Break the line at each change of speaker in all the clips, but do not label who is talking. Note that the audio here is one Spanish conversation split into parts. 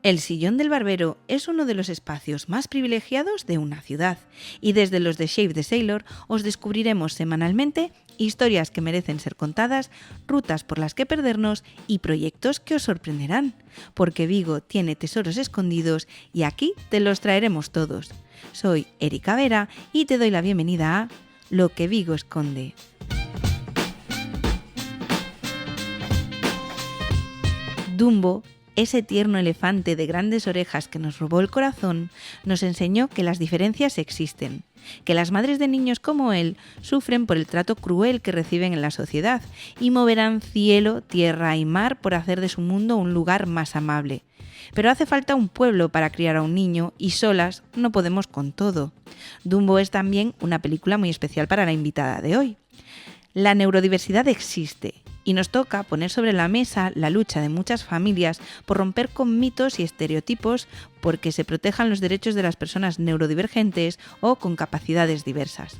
El sillón del barbero es uno de los espacios más privilegiados de una ciudad y desde los de Shave the Sailor os descubriremos semanalmente historias que merecen ser contadas, rutas por las que perdernos y proyectos que os sorprenderán, porque Vigo tiene tesoros escondidos y aquí te los traeremos todos. Soy Erika Vera y te doy la bienvenida a Lo que Vigo esconde. Dumbo, ese tierno elefante de grandes orejas que nos robó el corazón, nos enseñó que las diferencias existen, que las madres de niños como él sufren por el trato cruel que reciben en la sociedad y moverán cielo, tierra y mar por hacer de su mundo un lugar más amable. Pero hace falta un pueblo para criar a un niño y solas no podemos con todo. Dumbo es también una película muy especial para la invitada de hoy. La neurodiversidad existe y nos toca poner sobre la mesa la lucha de muchas familias por romper con mitos y estereotipos porque se protejan los derechos de las personas neurodivergentes o con capacidades diversas.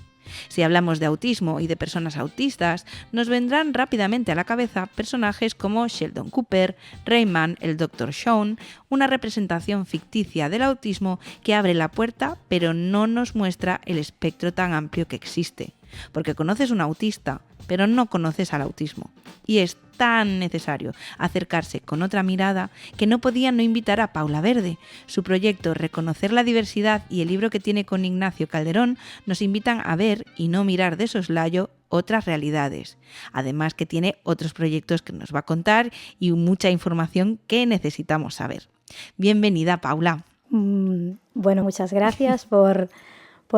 Si hablamos de autismo y de personas autistas, nos vendrán rápidamente a la cabeza personajes como Sheldon Cooper, Rayman, el Dr. Shaun, una representación ficticia del autismo que abre la puerta pero no nos muestra el espectro tan amplio que existe. Porque conoces un autista, pero no conoces al autismo. Y es tan necesario acercarse con otra mirada que no podía no invitar a Paula Verde. Su proyecto Reconocer la diversidad y el libro que tiene con Ignacio Calderón nos invitan a ver y no mirar de soslayo otras realidades. Además que tiene otros proyectos que nos va a contar y mucha información que necesitamos saber. Bienvenida, Paula.
Bueno, muchas gracias por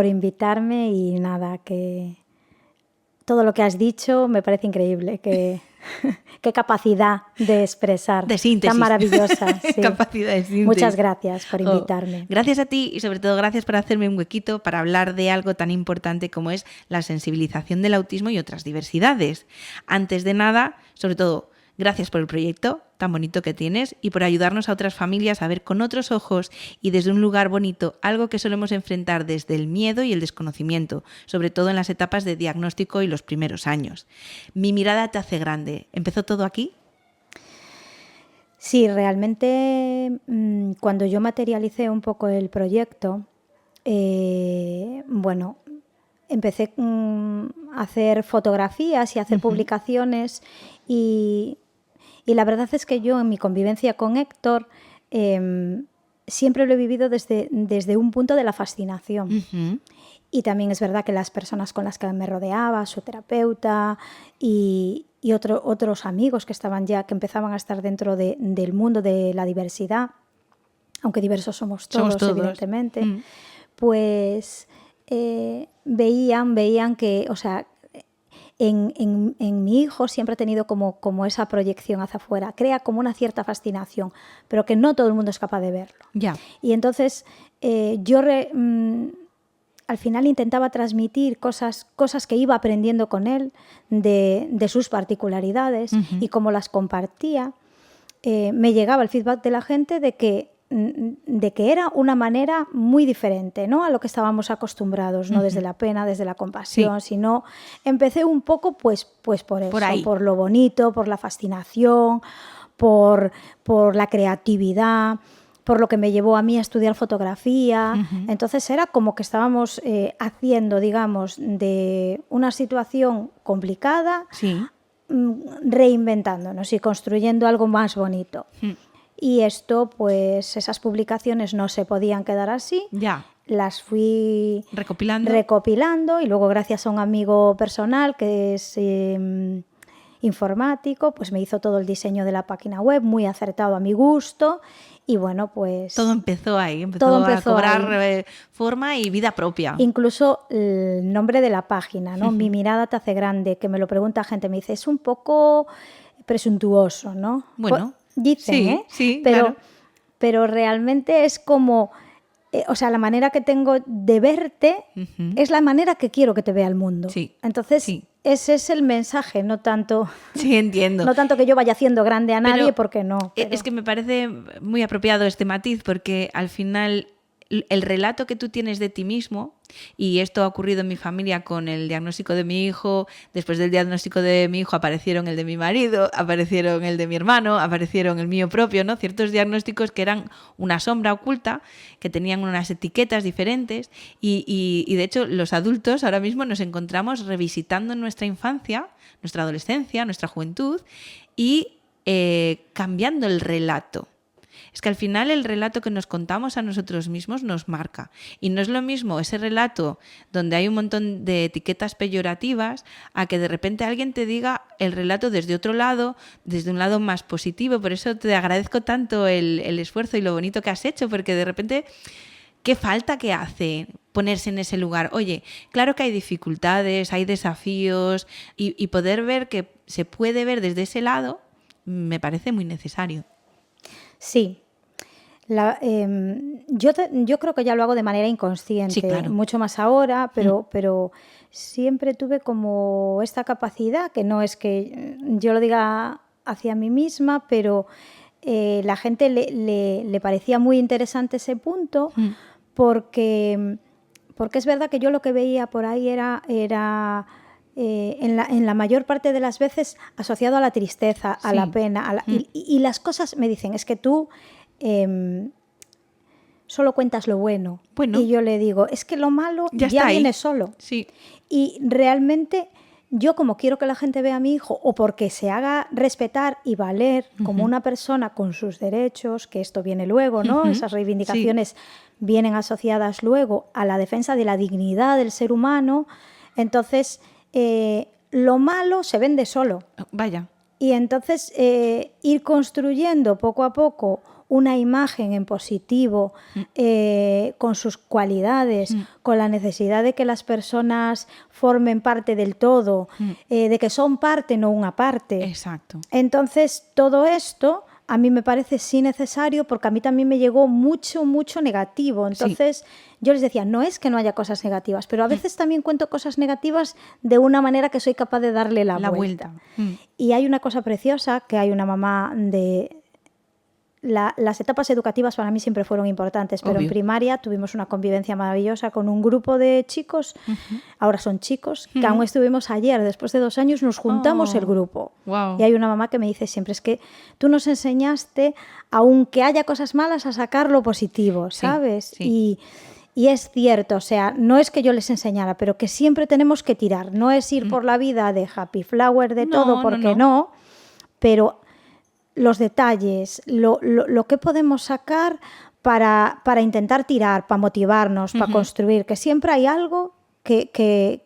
invitarme y nada, que todo lo que has dicho me parece increíble, qué capacidad de expresar,
de síntesis.
Tan maravillosa. Sí.
Capacidad de síntesis.
Muchas gracias por invitarme.
Gracias a ti y sobre todo gracias por hacerme un huequito para hablar de algo tan importante como es la sensibilización del autismo y otras diversidades. Antes de nada, sobre todo, gracias por el proyecto tan bonito que tienes y por ayudarnos a otras familias a ver con otros ojos y desde un lugar bonito algo que solemos enfrentar desde el miedo y el desconocimiento, sobre todo en las etapas de diagnóstico y los primeros años. Mi mirada te hace grande. ¿Empezó todo aquí?
Sí, realmente cuando yo materialicé un poco el proyecto, empecé a hacer fotografías y a hacer publicaciones y la verdad es que yo en mi convivencia con Héctor siempre lo he vivido desde un punto de la fascinación. Y también es verdad que las personas con las que me rodeaba, su terapeuta y otros amigos que empezaban a estar dentro del mundo de la diversidad, aunque diversos somos todos. Evidentemente, pues veían que, o sea, en mi hijo siempre he tenido como esa proyección hacia afuera, crea como una cierta fascinación, pero que no todo el mundo es capaz de verlo.
Ya.
Y entonces yo al final intentaba transmitir cosas que iba aprendiendo con él de sus particularidades y como las compartía, me llegaba el feedback de la gente de que era una manera muy diferente, ¿no?, a lo que estábamos acostumbrados, no desde la pena, desde la compasión, sino empecé un poco pues por eso, por lo bonito, por la fascinación, por la creatividad, por lo que me llevó a mí a estudiar fotografía. Entonces era como que estábamos haciendo, digamos, de una situación complicada, reinventándonos y construyendo algo más bonito. Y esto, pues esas publicaciones no se podían quedar así.
Ya.
Las fui
recopilando
y luego gracias a un amigo personal que es informático, pues me hizo todo el diseño de la página web, muy acertado a mi gusto. Y bueno, pues
todo empezó ahí, empezó a cobrar forma y vida propia.
Incluso el nombre de la página, ¿no? Mi mirada te hace grande, que me lo pregunta gente, me dice, es un poco presuntuoso, ¿no?
Bueno,
dicen,
sí,
pero,
claro.
Pero realmente es como, o sea, la manera que tengo de verte es la manera que quiero que te vea el mundo.
Sí.
Entonces, ese es el mensaje, no tanto.
Sí, entiendo.
No tanto que yo vaya haciendo grande a nadie, porque no.
Es que me parece muy apropiado este matiz, porque al final el relato que tú tienes de ti mismo, y esto ha ocurrido en mi familia con el diagnóstico de mi hijo, después del diagnóstico de mi hijo aparecieron el de mi marido, aparecieron el de mi hermano, aparecieron el mío propio, ¿no? Ciertos diagnósticos que eran una sombra oculta, que tenían unas etiquetas diferentes y de hecho los adultos ahora mismo nos encontramos revisitando nuestra infancia, nuestra adolescencia, nuestra juventud y cambiando el relato. Es que al final el relato que nos contamos a nosotros mismos nos marca. Y no es lo mismo ese relato donde hay un montón de etiquetas peyorativas a que de repente alguien te diga el relato desde otro lado, desde un lado más positivo. Por eso te agradezco tanto el esfuerzo y lo bonito que has hecho, porque de repente, ¿qué falta que hace ponerse en ese lugar? Oye, claro que hay dificultades, hay desafíos y poder ver que se puede ver desde ese lado me parece muy necesario.
Sí. Yo creo que ya lo hago de manera inconsciente,
sí, claro.
Mucho más ahora, pero siempre tuve como esta capacidad, que no es que yo lo diga hacia mí misma, pero la gente le parecía muy interesante ese punto, porque es verdad que yo lo que veía por ahí era en la mayor parte de las veces asociado a la tristeza, a la pena, y las cosas me dicen, es que tú solo cuentas lo bueno. Y yo le digo, es que lo malo ya viene solo.
Sí.
Y realmente yo, como quiero que la gente vea a mi hijo, o porque se haga respetar y valer como una persona con sus derechos, que esto viene luego, ¿no? Esas reivindicaciones vienen asociadas luego a la defensa de la dignidad del ser humano. Entonces lo malo se vende solo.
Vaya.
Y entonces ir construyendo poco a poco una imagen en positivo, con sus cualidades, con la necesidad de que las personas formen parte del todo, de que son parte, no una parte.
Exacto.
Entonces, todo esto a mí me parece sí necesario, porque a mí también me llegó mucho negativo. Entonces, yo les decía, no es que no haya cosas negativas, pero a veces también cuento cosas negativas de una manera que soy capaz de darle la vuelta. Y hay una cosa preciosa, que hay una mamá de... Las etapas educativas para mí siempre fueron importantes, pero en primaria tuvimos una convivencia maravillosa con un grupo de chicos, ahora son chicos, que aún estuvimos ayer, después de 2 años nos juntamos el grupo.
Wow.
Y hay una mamá que me dice siempre, es que tú nos enseñaste, aunque haya cosas malas, a sacar lo positivo, ¿sabes?
Sí.
Y es cierto, o sea, no es que yo les enseñara, pero que siempre tenemos que tirar, no es ir por la vida de happy flower, de todo, porque no, pero los detalles, lo que podemos sacar para intentar tirar, para motivarnos, para construir, que siempre hay algo que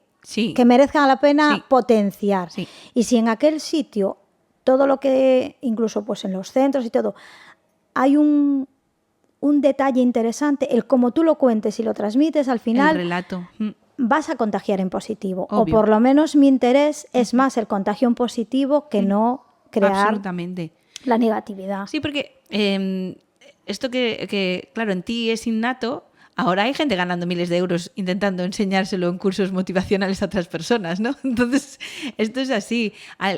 merezca la pena potenciar. Sí. Y si en aquel sitio, todo lo que, incluso pues en los centros y todo, hay un detalle interesante, el cómo tú lo cuentes y lo transmites, al final...
El relato.
Vas a contagiar en positivo.
Obvio.
O por lo menos mi interés es más el contagio en positivo que no crear...
Absolutamente.
La negatividad.
Sí, porque esto que, claro, en ti es innato, ahora hay gente ganando miles de euros intentando enseñárselo en cursos motivacionales a otras personas, ¿no? Entonces, esto es así.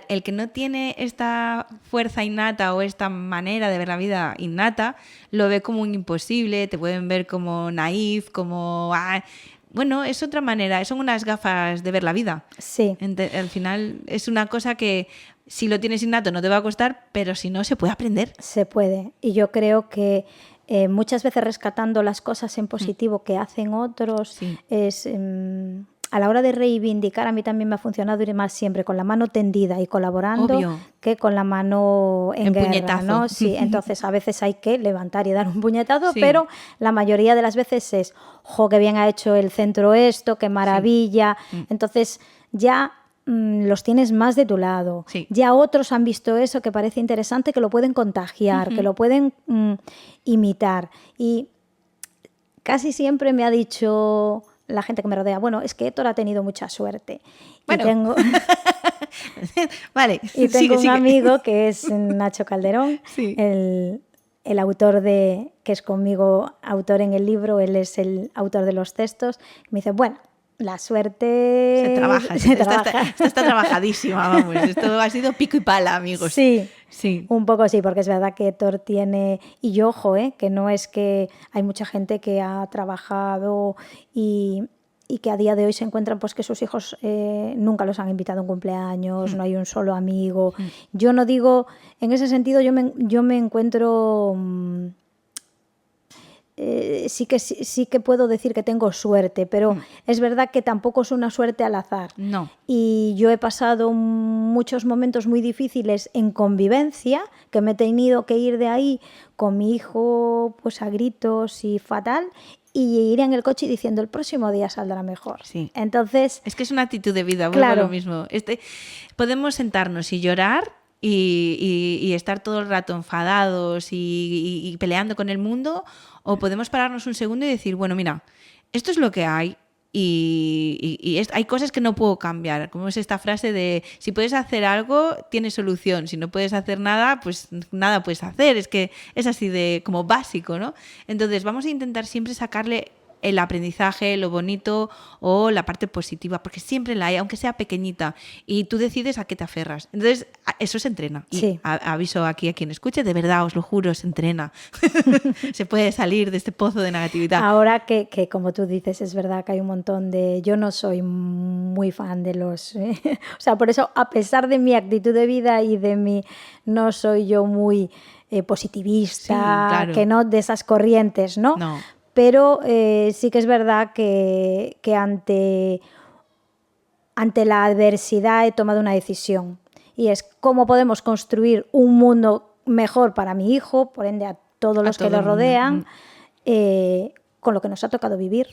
El que no tiene esta fuerza innata o esta manera de ver la vida innata, lo ve como un imposible, te pueden ver como naif, como... Bueno, es otra manera, son unas gafas de ver la vida.
Sí.
Al final es una cosa que si lo tienes innato no te va a costar, pero si no, se puede aprender.
Se puede. Y yo creo que muchas veces rescatando las cosas en positivo que hacen otros, es... a la hora de reivindicar, a mí también me ha funcionado ir más siempre con la mano tendida y colaborando. Obvio. Que con la mano en guerra, puñetazo. ¿No? Sí, entonces a veces hay que levantar y dar un puñetazo, pero la mayoría de las veces es, ¡jo, qué bien ha hecho el centro esto, qué maravilla! Entonces ya los tienes más de tu lado. Ya otros han visto eso que parece interesante, que lo pueden contagiar, que lo pueden imitar. Y casi siempre me ha dicho... la gente que me rodea, bueno, es que Héctor ha tenido mucha suerte.
Bueno.
Y tengo,
vale.
Y tengo un amigo que es Nacho Calderón, el autor que es conmigo autor en el libro, él es el autor de los textos. Me dice, bueno, la suerte...
Se trabaja. Está trabajadísima, vamos. Esto ha sido pico y pala, amigos.
Sí,
Sí.
Un poco sí, porque es verdad que Thor tiene... Y ojo, que no es que hay mucha gente que ha trabajado y que a día de hoy se encuentran pues que sus hijos nunca los han invitado a un cumpleaños, no hay un solo amigo. Yo no digo... En ese sentido yo me encuentro... sí que puedo decir que tengo suerte, pero es verdad que tampoco es una suerte al azar.
No.
Y yo he pasado muchos momentos muy difíciles en convivencia, que me he tenido que ir de ahí con mi hijo pues a gritos y fatal, y ir en el coche y diciendo el próximo día saldrá mejor.
Sí.
Entonces,
es que es una actitud de vida, vuelvo
claro.
a lo mismo. Podemos sentarnos y llorar y estar todo el rato enfadados y peleando con el mundo, o podemos pararnos un segundo y decir, bueno, mira, esto es lo que hay y hay cosas que no puedo cambiar. Como es esta frase de, si puedes hacer algo, tienes solución. Si no puedes hacer nada, pues nada puedes hacer. Es que es así de como básico, ¿no? Entonces vamos a intentar siempre sacarle el aprendizaje, lo bonito o la parte positiva, porque siempre la hay, aunque sea pequeñita, y tú decides a qué te aferras. Entonces, eso se entrena.
Sí.
Y aviso aquí a quien escuche, de verdad, os lo juro, se entrena. Se puede salir de este pozo de negatividad.
Ahora que como tú dices, es verdad que hay un montón de... Yo no soy muy fan de los... O sea, por eso, a pesar de mi actitud de vida y de mi... No soy yo muy positivista,
Sí, claro.
que no de esas corrientes, ¿no?
No.
Pero sí que es verdad que ante la adversidad he tomado una decisión, y es cómo podemos construir un mundo mejor para mi hijo, por ende a todos los que lo rodean, con lo que nos ha tocado vivir.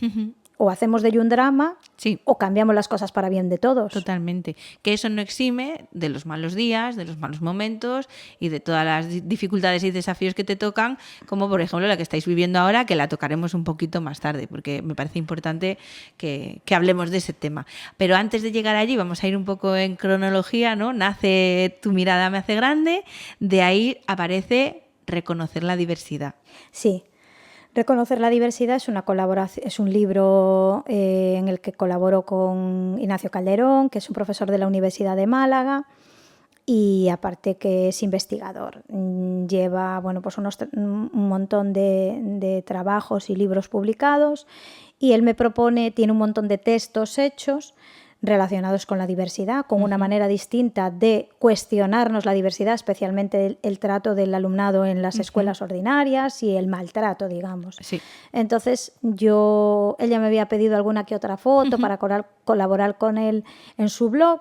O hacemos de ello un drama,
sí,
o cambiamos las cosas para bien de todos.
Totalmente. Que eso no exime de los malos días, de los malos momentos y de todas las dificultades y desafíos que te tocan, como por ejemplo la que estáis viviendo ahora, que la tocaremos un poquito más tarde, porque me parece importante que hablemos de ese tema. Pero antes de llegar allí vamos a ir un poco en cronología, ¿no? Nace Tu mirada me hace grande, de ahí aparece Reconocer la diversidad.
Sí. Reconocer la diversidad es una colaboración, es un libro en el que colaboro con Ignacio Calderón, que es un profesor de la Universidad de Málaga, y aparte que es investigador. Lleva pues un montón de trabajos y libros publicados, y él me propone, tiene un montón de textos hechos relacionados con la diversidad, con una manera distinta de cuestionarnos la diversidad, especialmente el trato del alumnado en las escuelas ordinarias y el maltrato, digamos.
Sí.
Entonces, ella me había pedido alguna que otra foto para colaborar con él en su blog,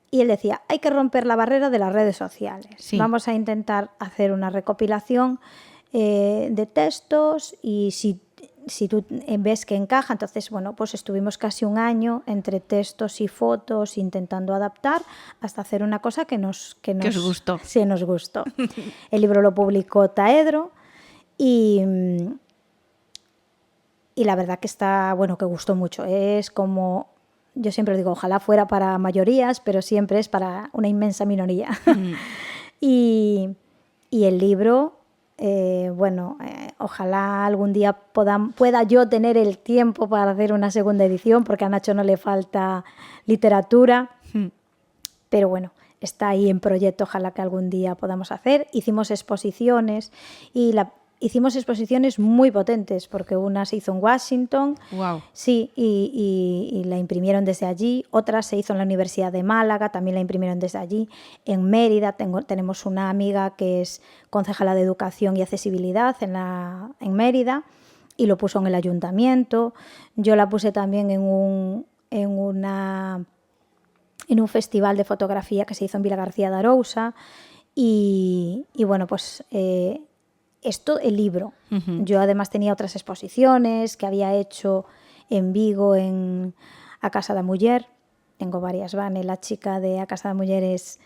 y él decía, hay que romper la barrera de las redes sociales.
Sí.
Vamos a intentar hacer una recopilación de textos, y si tú ves que encaja, entonces, pues estuvimos casi un año entre textos y fotos intentando adaptar hasta hacer una cosa que os
gustó.
Sí, nos gustó. El libro lo publicó Taedro y la verdad que está, que gustó mucho. Es como, yo siempre digo, ojalá fuera para mayorías, pero siempre es para una inmensa minoría. Y el libro... ojalá algún día pueda yo tener el tiempo para hacer una segunda edición, porque a Nacho no le falta literatura, pero bueno, está ahí en proyecto, ojalá que algún día podamos hacer. Hicimos exposiciones hicimos exposiciones muy potentes, porque una se hizo en Washington,
wow.
Sí, y la imprimieron desde allí. Otra se hizo en la Universidad de Málaga, también la imprimieron desde allí. En Mérida tenemos una amiga que es concejala de Educación y Accesibilidad en Mérida, y lo puso en el ayuntamiento. Yo la puse también en un festival de fotografía que se hizo en Vilagarcía de Arousa, y pues... esto, el libro. Yo además tenía otras exposiciones que había hecho en Vigo, a Casa da Muller. Tengo varias, Vane, la chica de A Casa da Muller es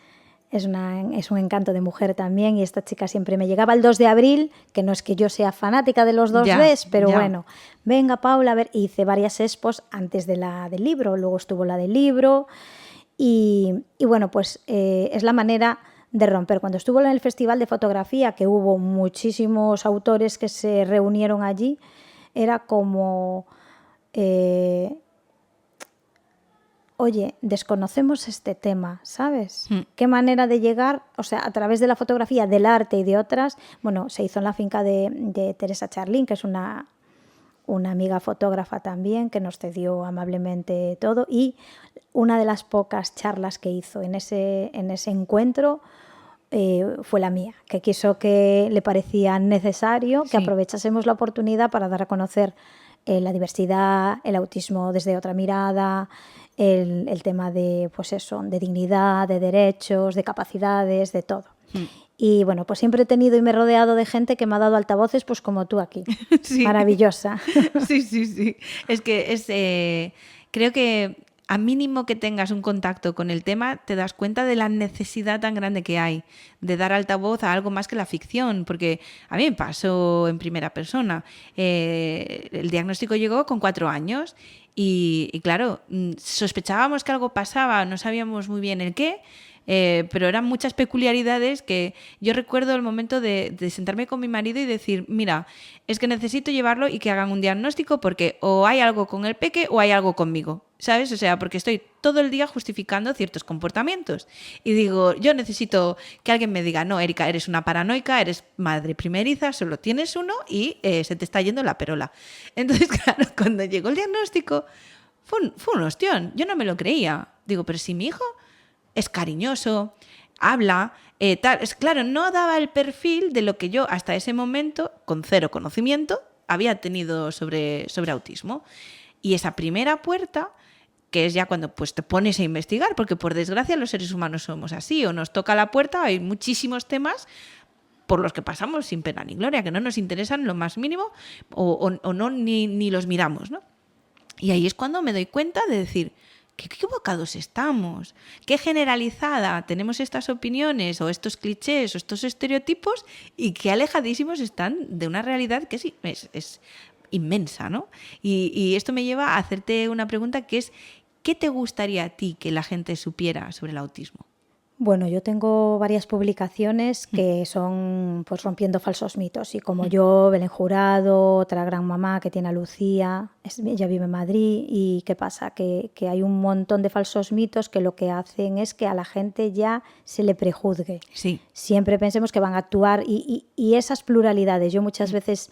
un encanto de mujer también, y esta chica siempre me llegaba el 2 de abril, que no es que yo sea fanática de los 2Ds, pero bueno, venga Paula, a ver, hice varias expos antes de la del libro, luego estuvo la del libro, y pues es la manera de romper. Cuando estuvo en el Festival de Fotografía, que hubo muchísimos autores que se reunieron allí, era como oye, desconocemos este tema, ¿sabes? ¿Qué manera de llegar? O sea, a través de la fotografía, del arte y de otras. Bueno, se hizo en la finca de Teresa Charlín, que es una amiga fotógrafa también, que nos cedió amablemente todo. Y una de las pocas charlas que hizo en ese encuentro fue la mía, que quiso, que le parecía necesario que aprovechásemos la oportunidad para dar a conocer la diversidad, el autismo desde otra mirada, el tema de, pues eso, de dignidad, de derechos, de capacidades, de todo. Y bueno, pues siempre he tenido y me he rodeado de gente que me ha dado altavoces, pues como tú aquí. Sí. Maravillosa.
Sí. Es que creo que a mínimo que tengas un contacto con el tema, te das cuenta de la necesidad tan grande que hay de dar altavoz a algo más que la ficción, porque a mí me pasó en primera persona. El diagnóstico llegó con 4 años y claro, sospechábamos que algo pasaba, no sabíamos muy bien el qué, pero eran muchas peculiaridades que yo recuerdo el momento de sentarme con mi marido y decir, mira, es que necesito llevarlo y que hagan un diagnóstico porque o hay algo con el peque o hay algo conmigo, ¿sabes? O sea, porque estoy todo el día justificando ciertos comportamientos y digo, yo necesito que alguien me diga, no, Erika, eres una paranoica, eres madre primeriza, solo tienes uno y se te está yendo la perola. Entonces, claro, cuando llegó el diagnóstico fue un ostión, yo no me lo creía. Digo, pero si mi hijo es cariñoso, habla, tal. Es claro, no daba el perfil de lo que yo hasta ese momento, con 0 conocimiento, había tenido sobre autismo. Y esa primera puerta, que es ya cuando pues, te pones a investigar, porque por desgracia los seres humanos somos así, o nos toca la puerta, hay muchísimos temas por los que pasamos sin pena ni gloria, que no nos interesan lo más mínimo, o no ni los miramos, ¿no? Y ahí es cuando me doy cuenta de decir, qué equivocados estamos, qué generalizada tenemos estas opiniones o estos clichés o estos estereotipos y qué alejadísimos están de una realidad que es inmensa, ¿no? Y esto me lleva a hacerte una pregunta que es, ¿qué te gustaría a ti que la gente supiera sobre el autismo?
Bueno, yo tengo varias publicaciones que son pues rompiendo falsos mitos y como yo, Belén Jurado, otra gran mamá que tiene a Lucía, ella vive en Madrid y ¿qué pasa? Que hay un montón de falsos mitos que lo que hacen es que a la gente ya se le prejuzgue.
Sí.
Siempre pensemos que van a actuar y esas pluralidades, yo muchas veces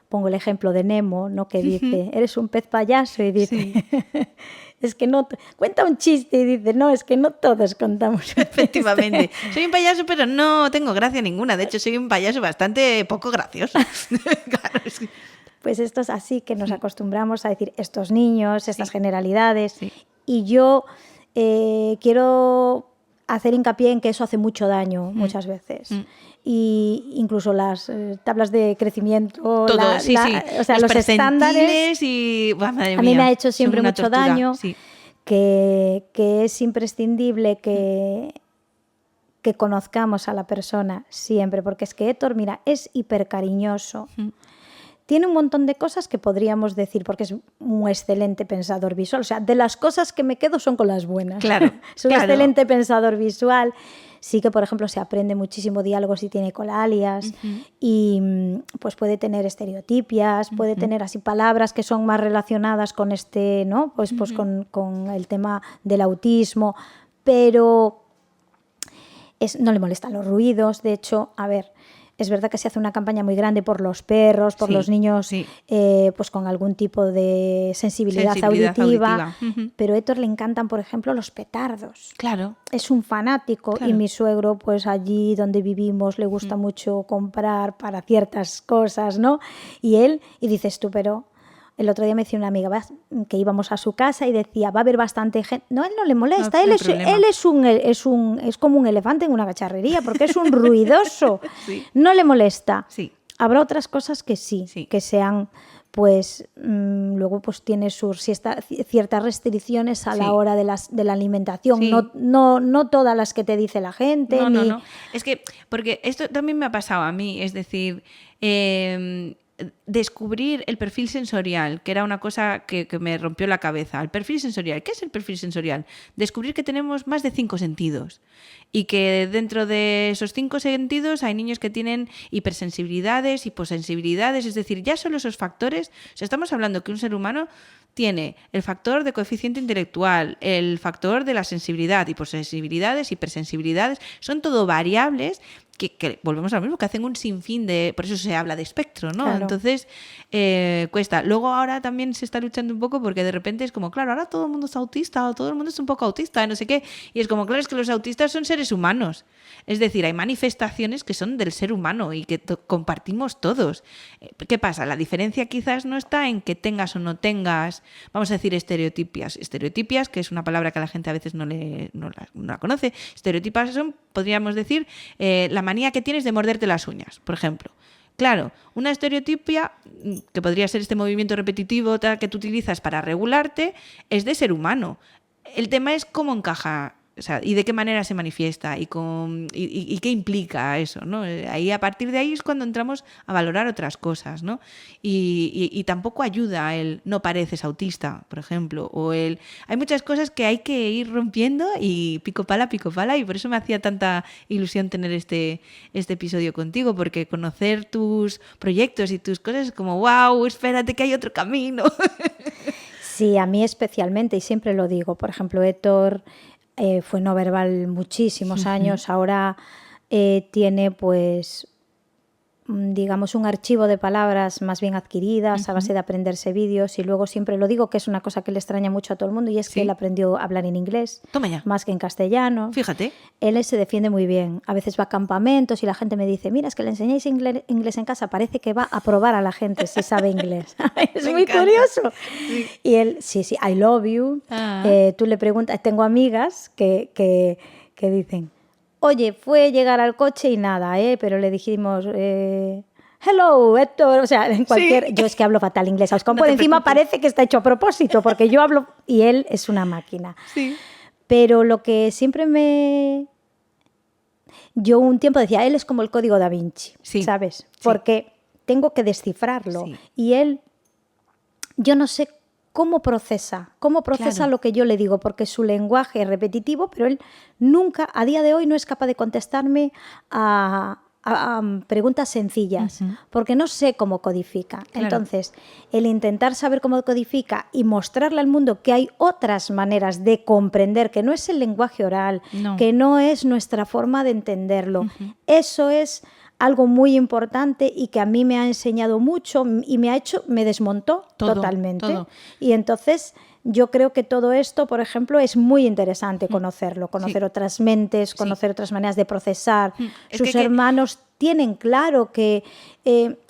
pongo el ejemplo de Nemo, ¿no? Que dice, eres un pez payaso y dice... Es que no, cuenta un chiste y dice, no, es que no todos contamos un
Efectivamente, soy un payaso pero no tengo gracia ninguna, de hecho soy un payaso bastante poco gracioso. Claro, es que...
Pues esto es así, que nos acostumbramos a decir estos niños, estas generalidades, y yo quiero hacer hincapié en que eso hace mucho daño muchas veces. Y incluso las tablas de crecimiento,
todo, o sea,
los estándares,
y madre mía,
a mí me ha hecho siempre mucho
tortura.
daño, que es imprescindible que conozcamos a la persona siempre, porque es que Héctor, mira, es hipercariñoso. Tiene un montón de cosas que podríamos decir, porque es un excelente pensador visual. O sea, de las cosas que me quedo son con las buenas.
Claro,
es un excelente pensador visual. Sí que, por ejemplo, se aprende muchísimo diálogos y tiene colalias y pues puede tener estereotipias, puede tener así palabras que son más relacionadas con este, ¿no? Pues con el tema del autismo, pero no le molestan los ruidos. De hecho, a ver, es verdad que se hace una campaña muy grande por los perros, por los niños pues con algún tipo de sensibilidad auditiva. Pero a Héctor le encantan, por ejemplo, los petardos.
Claro.
Es un fanático y mi suegro, pues allí donde vivimos, le gusta mucho comprar para ciertas cosas, ¿no? Y dices tú, pero... El otro día me decía una amiga que íbamos a su casa y decía, va a haber bastante gente. No, a él no le molesta, él es como un elefante en una cacharrería porque es un ruidoso. No le molesta. Habrá otras cosas que sí, que sean, pues, luego pues tiene ciertas restricciones a la hora de la alimentación. No todas las que te dice la gente.
No. Es que, porque esto también me ha pasado a mí, es decir... descubrir el perfil sensorial, que era una cosa que me rompió la cabeza. El perfil sensorial. ¿Qué es el perfil sensorial? Descubrir que tenemos más de 5 sentidos y que dentro de esos 5 sentidos hay niños que tienen hipersensibilidades, hiposensibilidades, es decir, ya solo esos factores, o sea, estamos hablando que un ser humano tiene el factor de coeficiente intelectual, el factor de la sensibilidad, hiposensibilidades, hipersensibilidades, son todo variables que volvemos a lo mismo, que hacen un sinfín de... Por eso se habla de espectro, ¿no?
Claro.
Entonces, cuesta. Luego ahora también se está luchando un poco porque de repente es como, claro, ahora todo el mundo es autista o todo el mundo es un poco autista, no sé qué. Y es como, claro, es que los autistas son seres humanos. Es decir, hay manifestaciones que son del ser humano y que compartimos todos. ¿Qué pasa? La diferencia quizás no está en que tengas o no tengas, vamos a decir, estereotipias. Estereotipias, que es una palabra que la gente a veces no la conoce. Estereotipas son, podríamos decir, la manía que tienes de morderte las uñas, por ejemplo. Claro, una estereotipia, que podría ser este movimiento repetitivo que tú utilizas para regularte, es de ser humano. El tema es cómo encaja, o sea, y de qué manera se manifiesta y qué implica eso, ¿no? Ahí, a partir de ahí es cuando entramos a valorar otras cosas, ¿no? Y tampoco ayuda el no pareces autista, por ejemplo, o hay muchas cosas que hay que ir rompiendo y pico pala, y por eso me hacía tanta ilusión tener este episodio contigo, porque conocer tus proyectos y tus cosas es como, wow, espérate que hay otro camino.
Sí, a mí especialmente, y siempre lo digo, por ejemplo, Héctor fue no verbal muchísimos años, ahora tiene pues digamos un archivo de palabras más bien adquiridas a base de aprenderse vídeos, y luego siempre lo digo que es una cosa que le extraña mucho a todo el mundo, y es que él aprendió a hablar en inglés.
Toma ya.
Más que en castellano.
Fíjate.
Él se defiende muy bien. A veces va a campamentos y la gente me dice, mira, es que le enseñáis inglés en casa, parece que va a probar a la gente si sabe inglés. Es muy curioso. Sí. Y él, sí, I love you. Tú le preguntas, tengo amigas que dicen, oye, fue llegar al coche y nada, pero le dijimos, hello, Héctor, o sea, en cualquier... Sí. Yo es que hablo fatal inglés, ¿sabes? Como no por encima parece que está hecho a propósito, porque yo hablo y él es una máquina.
Sí.
Pero lo que siempre yo un tiempo decía, él es como el código Da Vinci, sí. ¿Sabes? Porque tengo que descifrarlo. Sí. Y él, yo no sé cómo procesa claro. Lo que yo le digo, porque su lenguaje es repetitivo, pero él nunca, a día de hoy, no es capaz de contestarme a preguntas sencillas, porque no sé cómo codifica. Claro. Entonces, el intentar saber cómo codifica y mostrarle al mundo que hay otras maneras de comprender, que no es el lenguaje oral, que no es nuestra forma de entenderlo, eso es algo muy importante y que a mí me ha enseñado mucho y me desmontó totalmente. Todo. Y entonces yo creo que todo esto, por ejemplo, es muy interesante conocerlo, conocer otras mentes, conocer otras maneras de procesar. Sus hermanos tienen claro que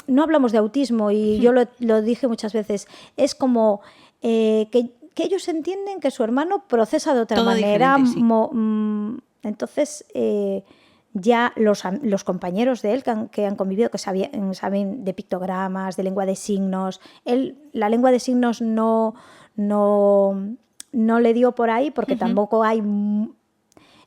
no hablamos de autismo, y yo lo dije muchas veces, es como que ellos entienden que su hermano procesa de otra todo manera. Entonces... ya los compañeros de él que han convivido, que saben de pictogramas, de lengua de signos. La lengua de signos no le dio por ahí porque tampoco hay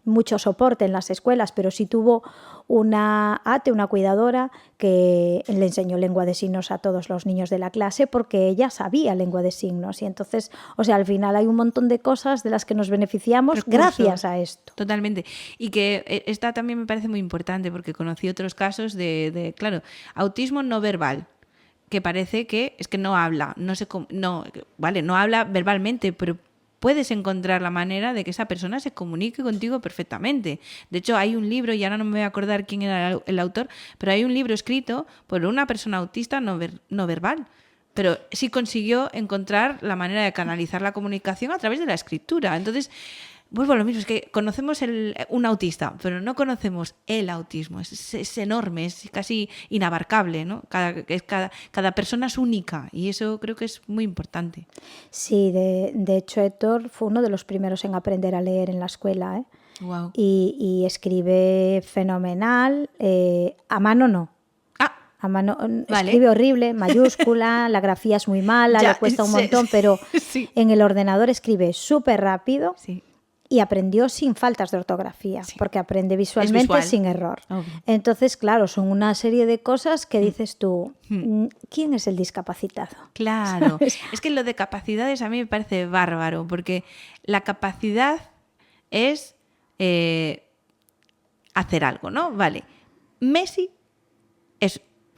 mucho soporte en las escuelas, pero sí tuvo una cuidadora que le enseñó lengua de signos a todos los niños de la clase porque ella sabía lengua de signos, y entonces, o sea, al final hay un montón de cosas de las que nos beneficiamos gracias a esto.
Totalmente. Y que esta también me parece muy importante porque conocí otros casos de claro, autismo no verbal, que parece que es que no habla, no habla verbalmente, pero puedes encontrar la manera de que esa persona se comunique contigo perfectamente. De hecho, hay un libro, y ahora no me voy a acordar quién era el autor, pero hay un libro escrito por una persona autista no verbal, pero sí consiguió encontrar la manera de canalizar la comunicación a través de la escritura. Entonces, vuelvo a lo mismo, es que conocemos un autista, pero no conocemos el autismo. Es enorme, es casi inabarcable, ¿no? Cada persona es única, y eso creo que es muy importante.
Sí, de hecho Héctor fue uno de los primeros en aprender a leer en la escuela, ¿eh?
Wow.
Y escribe fenomenal, a mano no. A mano, vale. Escribe horrible, mayúscula, la grafía es muy mala, le cuesta un montón, pero en el ordenador escribe súper rápido.
Sí.
y aprendió sin faltas de ortografía, porque aprende visualmente
visual.
sin error.
Obvio.
Entonces, claro, son una serie de cosas que dices tú, ¿quién es el discapacitado?
Claro, es que lo de capacidades a mí me parece bárbaro, porque la capacidad es hacer algo, ¿no? Vale, Messi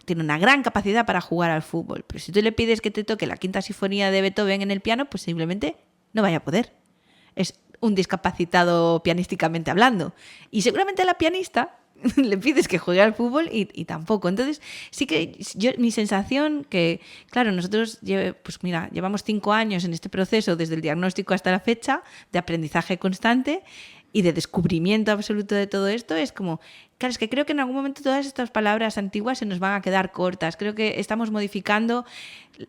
tiene una gran capacidad para jugar al fútbol, pero si tú le pides que te toque la quinta sinfonía de Beethoven en el piano, pues simplemente no vaya a poder. Es un discapacitado pianísticamente hablando. Y seguramente a la pianista le pides que juegue al fútbol y tampoco. Entonces, sí que mi sensación que, claro, nosotros pues mira, llevamos 5 años en este proceso, desde el diagnóstico hasta la fecha, de aprendizaje constante y de descubrimiento absoluto de todo esto, es como, claro, es que creo que en algún momento todas estas palabras antiguas se nos van a quedar cortas. Creo que estamos modificando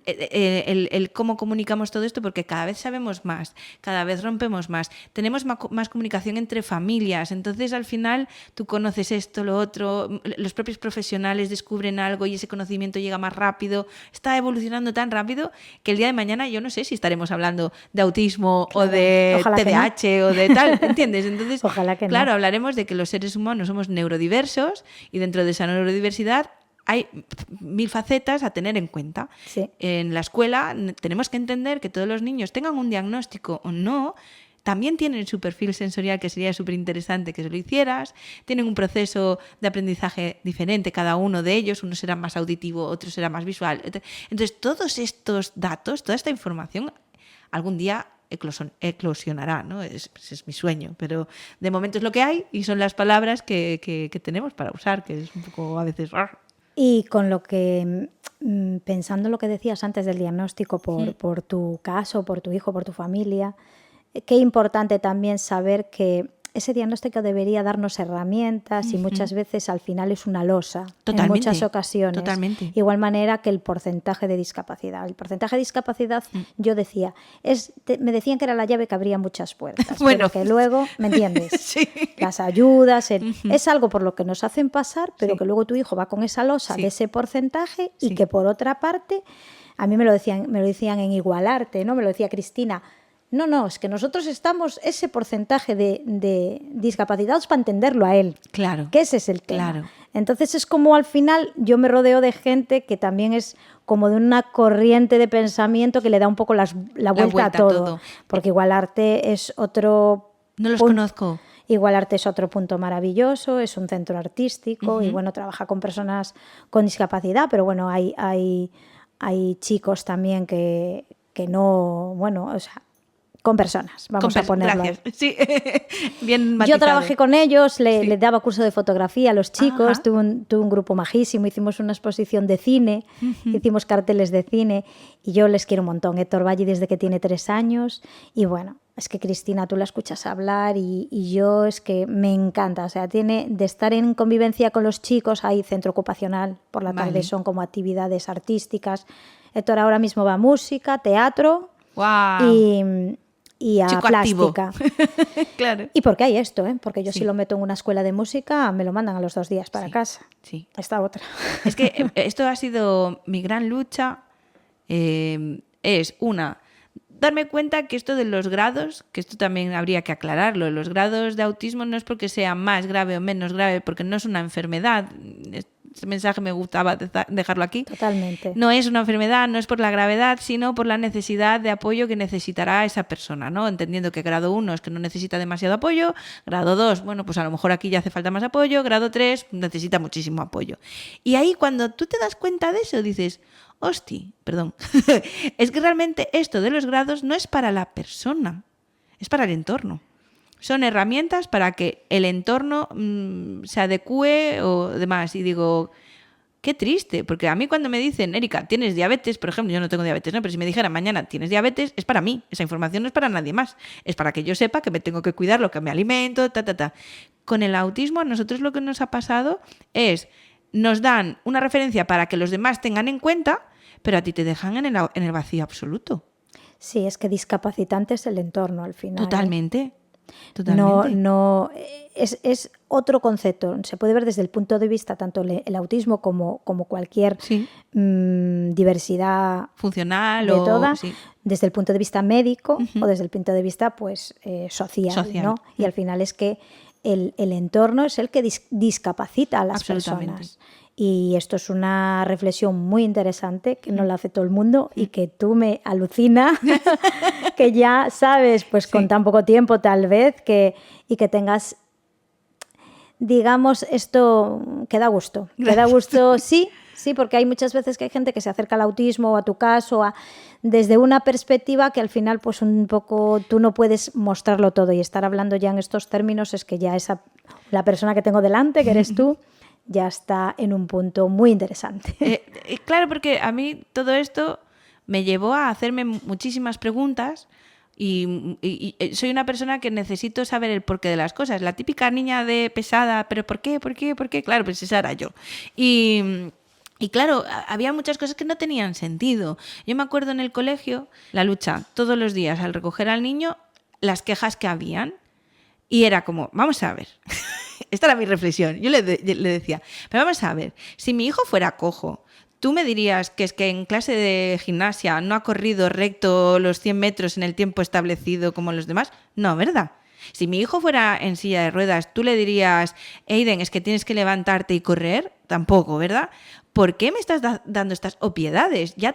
el cómo comunicamos todo esto, porque cada vez sabemos más, cada vez rompemos más, tenemos más comunicación entre familias, entonces al final tú conoces esto, lo otro, los propios profesionales descubren algo y ese conocimiento llega más rápido, está evolucionando tan rápido que el día de mañana yo no sé si estaremos hablando de autismo, claro, o de TDAH, no, o de tal, ¿entiendes? Entonces,
ojalá que
claro,
no.
Hablaremos de que los seres humanos somos neurodiversos y dentro de esa neurodiversidad hay 1000 facetas a tener en cuenta.
Sí.
En la escuela tenemos que entender que todos los niños, tengan un diagnóstico o no, también tienen su perfil sensorial, que sería súper interesante que se lo hicieras, tienen un proceso de aprendizaje diferente cada uno de ellos, uno será más auditivo, otro será más visual. Entonces, todos estos datos, toda esta información, algún día eclosionará, ¿no? Es mi sueño, pero de momento es lo que hay y son las palabras que tenemos para usar, que es un poco a veces...
Y con lo que, pensando lo que decías antes del diagnóstico por tu caso, por tu hijo, por tu familia, qué importante también saber que ese diagnóstico debería darnos herramientas y muchas veces al final es una losa.
Totalmente,
en muchas ocasiones.
Totalmente.
Igual manera que el porcentaje de discapacidad. El porcentaje de discapacidad, yo decía, me decían que era la llave que abría muchas puertas,
bueno,
pero que luego, ¿me entiendes?
Sí.
Las ayudas, es algo por lo que nos hacen pasar, pero que luego tu hijo va con esa losa de ese porcentaje y que por otra parte, a mí me lo decían en Igualarte, ¿no? Me lo decía Cristina. No, es que nosotros estamos ese porcentaje de discapacitados para entenderlo a él.
Claro.
Que ese es el tema.
Claro.
Entonces es como al final yo me rodeo de gente que también es como de una corriente de pensamiento que le da un poco la vuelta a todo. Porque Igualarte es otro...
No los conozco.
Igualarte es otro punto maravilloso, es un centro artístico y bueno, trabaja con personas con discapacidad, pero bueno, hay chicos también que no, bueno, o sea, con personas, vamos a ponerlo.
Gracias. Sí. Bien matizado.
Yo trabajé con ellos, les daba curso de fotografía a los chicos, tuve un grupo majísimo, hicimos una exposición de cine, hicimos carteles de cine y yo les quiero un montón. Héctor Valle desde que tiene 3 años y bueno, es que Cristina, tú la escuchas hablar y yo es que me encanta, o sea, tiene de estar en convivencia con los chicos, hay centro ocupacional, por la tarde son como actividades artísticas. Héctor ahora mismo va a música, teatro y a
Chico
plástica.
Claro.
Y porque hay esto, porque yo si lo meto en una escuela de música me lo mandan a los 2 días para casa.
Sí.
Esta otra.
Es que esto ha sido mi gran lucha. Es una, darme cuenta que esto de los grados, que esto también habría que aclararlo, los grados de autismo no es porque sea más grave o menos grave, porque no es una enfermedad. Este mensaje me gustaba dejarlo aquí.
Totalmente.
No es una enfermedad, no es por la gravedad, sino por la necesidad de apoyo que necesitará esa persona, ¿no? Entendiendo que grado 1 es que no necesita demasiado apoyo, grado 2, bueno, pues a lo mejor aquí ya hace falta más apoyo, grado 3 necesita muchísimo apoyo. Y ahí cuando tú te das cuenta de eso, dices, es que realmente esto de los grados no es para la persona, es para el entorno. Son herramientas para que el entorno se adecue o demás. Y digo, qué triste, porque a mí cuando me dicen, Erika, tienes diabetes, por ejemplo, yo no tengo diabetes, ¿no? Pero si me dijeran mañana tienes diabetes, es para mí. Esa información no es para nadie más. Es para que yo sepa que me tengo que cuidar lo que me alimento, Con el autismo, a nosotros lo que nos ha pasado es, nos dan una referencia para que los demás tengan en cuenta, pero a ti te dejan en el vacío absoluto.
Sí, es que discapacitante es el entorno al final.
Totalmente. Totalmente.
Es otro concepto. Se puede ver desde el punto de vista tanto el autismo como cualquier diversidad
funcional
de toda,
sí.
Desde el punto de vista médico o desde el punto de vista pues social. ¿no? Y al final es que el entorno es el que discapacita a las personas. Y esto es una reflexión muy interesante que no la hace todo el mundo y que tú me alucina que ya sabes, pues con tan poco tiempo tal vez, y que tengas, digamos, esto que da gusto. Que da gusto, sí, porque hay muchas veces que hay gente que se acerca al autismo o a tu caso desde una perspectiva que al final pues un poco tú no puedes mostrarlo todo, y estar hablando ya en estos términos es que ya la persona que tengo delante, que eres tú, ya está en un punto muy interesante.
Claro, porque a mí todo esto me llevó a hacerme muchísimas preguntas y soy una persona que necesito saber el porqué de las cosas. La típica niña de pesada, pero ¿por qué? Claro, pues esa era yo. Y claro, había muchas cosas que no tenían sentido. Yo me acuerdo en el colegio, la lucha todos los días al recoger al niño, las quejas que habían, y era como, vamos a ver... Esta era mi reflexión. Yo le decía, pero vamos a ver, si mi hijo fuera cojo, ¿tú me dirías que es que en clase de gimnasia no ha corrido recto los 100 metros en el tiempo establecido como los demás? No, ¿verdad? Si mi hijo fuera en silla de ruedas, ¿tú le dirías, Aiden, es que tienes que levantarte y correr? Tampoco, ¿verdad? ¿Por qué me estás dando estas obviedades? Ya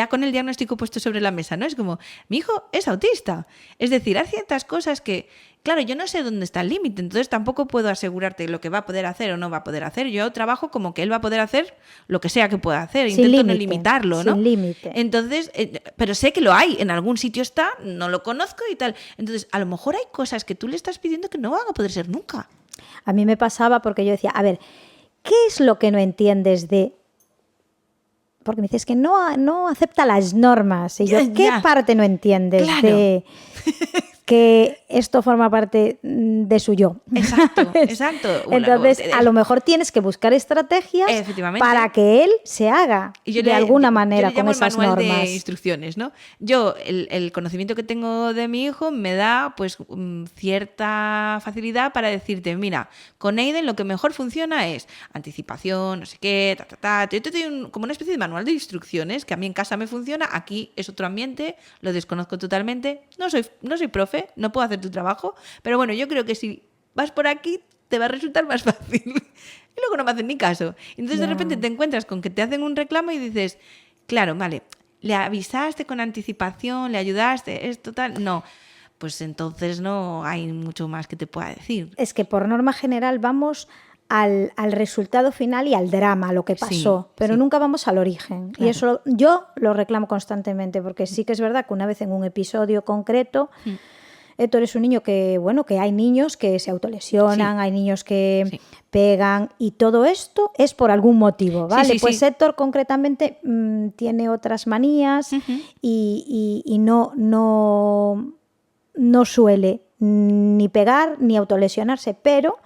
con el diagnóstico puesto sobre la mesa, ¿no? Es como, mi hijo es autista. Es decir, hay ciertas cosas que, claro, yo no sé dónde está el límite, entonces tampoco puedo asegurarte lo que va a poder hacer o no va a poder hacer. Yo trabajo como que él va a poder hacer lo que sea que pueda hacer. Intento no limitarlo, ¿no?
Sin límite.
Entonces, pero sé que lo hay, en algún sitio está, no lo conozco y tal. Entonces, a lo mejor hay cosas que tú le estás pidiendo que no van a poder ser nunca.
A mí me pasaba porque yo decía, a ver, ¿qué es lo que no entiendes de...? Porque me dices que no acepta las normas. Y yo, ¿qué parte no entiendes de que esto forma parte de su yo?
Exacto.
Entonces, a lo mejor tienes que buscar estrategias para que él se haga de alguna manera con esas normas.
Yo le llamo el manual de instrucciones, ¿no? Yo, el conocimiento que tengo de mi hijo me da pues cierta facilidad para decirte, mira, con Aiden lo que mejor funciona es anticipación, no sé qué, Yo te doy como una especie de manual de instrucciones que a mí en casa me funciona, aquí es otro ambiente, lo desconozco totalmente, no soy profe, no puedo hacer tu trabajo, pero bueno, yo creo que si vas por aquí te va a resultar más fácil. Y luego no me hacen ni caso. Entonces de repente te encuentras con que te hacen un reclamo y dices, claro, vale, le avisaste con anticipación, le ayudaste, es total, no. Pues entonces no hay mucho más que te pueda decir.
Es que por norma general vamos al resultado final y al drama, lo que pasó, pero nunca vamos al origen. Claro. Y eso yo lo reclamo constantemente, porque sí que es verdad que una vez en un episodio concreto, Héctor es un niño que, bueno, que hay niños que se autolesionan, hay niños que pegan, y todo esto es por algún motivo, ¿vale? Pues Héctor concretamente tiene otras manías y no suele ni pegar ni autolesionarse, pero